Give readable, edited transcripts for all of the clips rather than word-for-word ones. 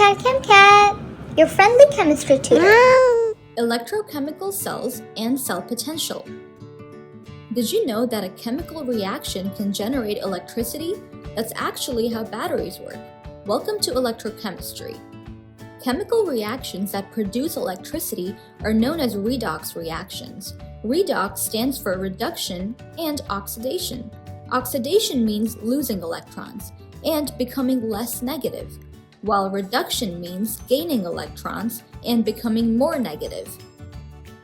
Cat, your friendly chemistry tutor. Electrochemical cells and cell potential. Did you know that a chemical reaction can generate electricity? That's actually how batteries work. Welcome to electrochemistry. Chemical reactions that produce electricity are known as redox reactions. Redox stands for reduction and oxidation. Oxidation means losing electrons and becoming less negative, while reduction means gaining electrons and becoming more negative.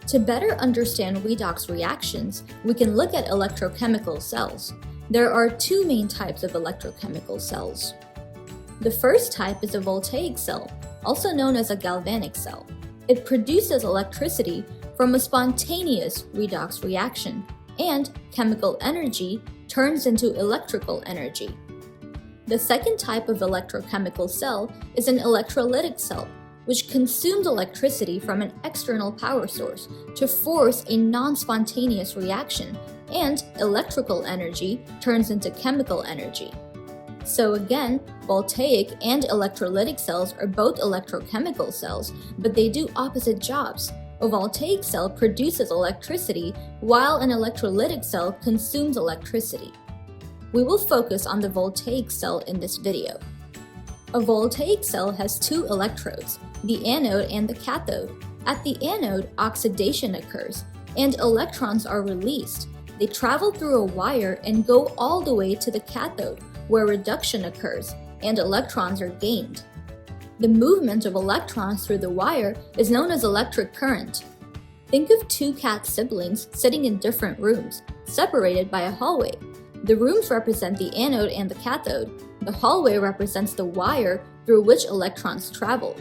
To better understand redox reactions, we can look at electrochemical cells. There are two main types of electrochemical cells. The first type is a voltaic cell, also known as a galvanic cell. It produces electricity from a spontaneous redox reaction, and chemical energy turns into electrical energy. The second type of electrochemical cell is an electrolytic cell, which consumes electricity from an external power source to force a non-spontaneous reaction, and electrical energy turns into chemical energy. So again, voltaic and electrolytic cells are both electrochemical cells, but they do opposite jobs. A voltaic cell produces electricity, while an electrolytic cell consumes electricity. We will focus on the voltaic cell in this video. A voltaic cell has two electrodes, the anode and the cathode. At the anode, oxidation occurs, and electrons are released. They travel through a wire and go all the way to the cathode, where reduction occurs, and electrons are gained. The movement of electrons through the wire is known as electric current. Think of two cat siblings sitting in different rooms, separated by a hallway. The rooms represent the anode and the cathode. The hallway represents the wire through which electrons travel.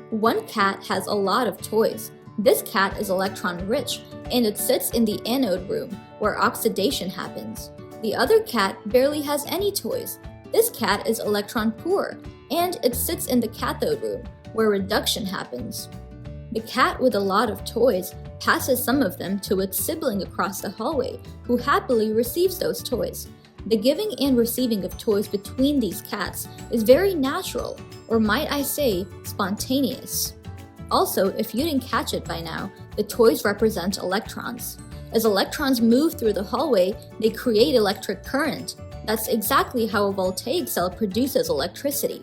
One cat has a lot of toys. This cat is electron-rich, and it sits in the anode room, where oxidation happens. The other cat barely has any toys. This cat is electron-poor, and it sits in the cathode room, where reduction happens. The cat with a lot of toys passes some of them to its sibling across the hallway, who happily receives those toys. The giving and receiving of toys between these cats is very natural, or might I say, spontaneous. Also, if you didn't catch it by now, the toys represent electrons. As electrons move through the hallway, they create electric current. That's exactly how a voltaic cell produces electricity.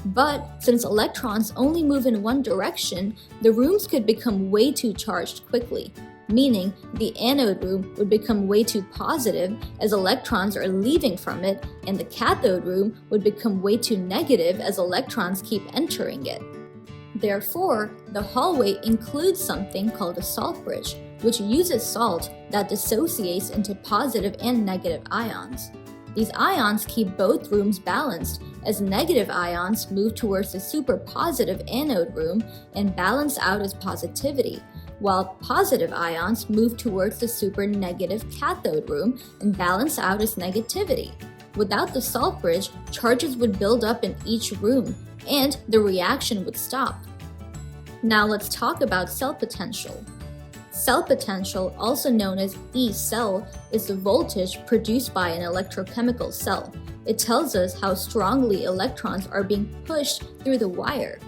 But since electrons only move in one direction, the rooms could become way too charged quickly, meaning the anode room would become way too positive as electrons are leaving from it, and the cathode room would become way too negative as electrons keep entering it. Therefore, the hallway includes something called a salt bridge, which uses salt that dissociates into positive and negative ions. These ions keep both rooms balanced, as negative ions move towards the super positive anode room and balance out as positivity, while positive ions move towards the super negative cathode room and balance out as negativity. Without the salt bridge, charges would build up in each room, and the reaction would stop. Now let's talk about cell potential. Cell potential, also known as E cell, is the voltage produced by an electrochemical cell. It tells us how strongly electrons are being pushed through the wire.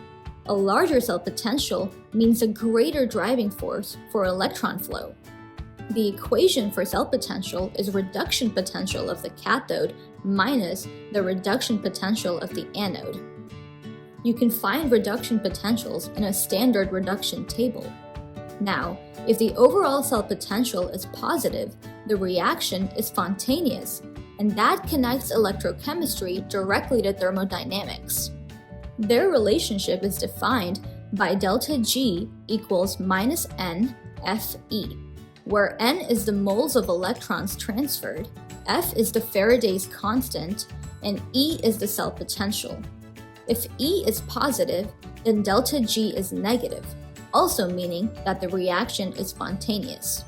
A larger cell potential means a greater driving force for electron flow. The equation for cell potential is reduction potential of the cathode minus the reduction potential of the anode. You can find reduction potentials in a standard reduction table. Now, if the overall cell potential is positive, the reaction is spontaneous, and that connects electrochemistry directly to thermodynamics. Their relationship is defined by delta G equals minus N Fe, where N is the moles of electrons transferred, F is the Faraday's constant, and E is the cell potential. If E is positive, then delta G is negative, also meaning that the reaction is spontaneous.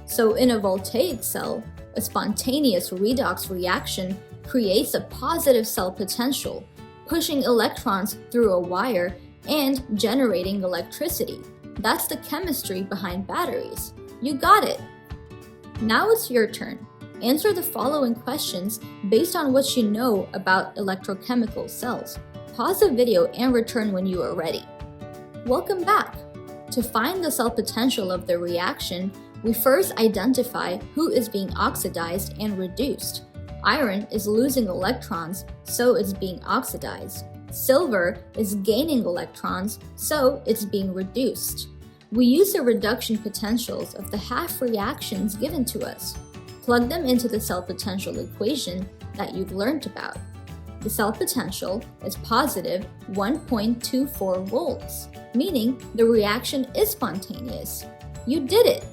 So in a voltaic cell, a spontaneous redox reaction creates a positive cell potential, pushing electrons through a wire and generating electricity. That's the chemistry behind batteries. You got it! Now it's your turn. Answer the following questions based on what you know about electrochemical cells. Pause the video and return when you are ready. Welcome back! To find the cell potential of the reaction, we first identify who is being oxidized and reduced. Iron is losing electrons, so it's being oxidized. Silver is gaining electrons, so it's being reduced. We use the reduction potentials of the half reactions given to us. Plug them into the cell potential equation that you've learned about. The cell potential is positive 1.24 volts, meaning the reaction is spontaneous. You did it!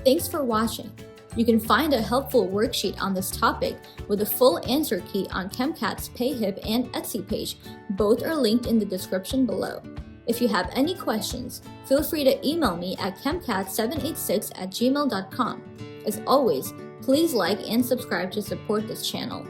Thanks for watching. You can find a helpful worksheet on this topic with a full answer key on ChemCat's Payhip and Etsy page. Both are linked in the description below. If you have any questions, feel free to email me at chemcat786@gmail.com. As always, please like and subscribe to support this channel.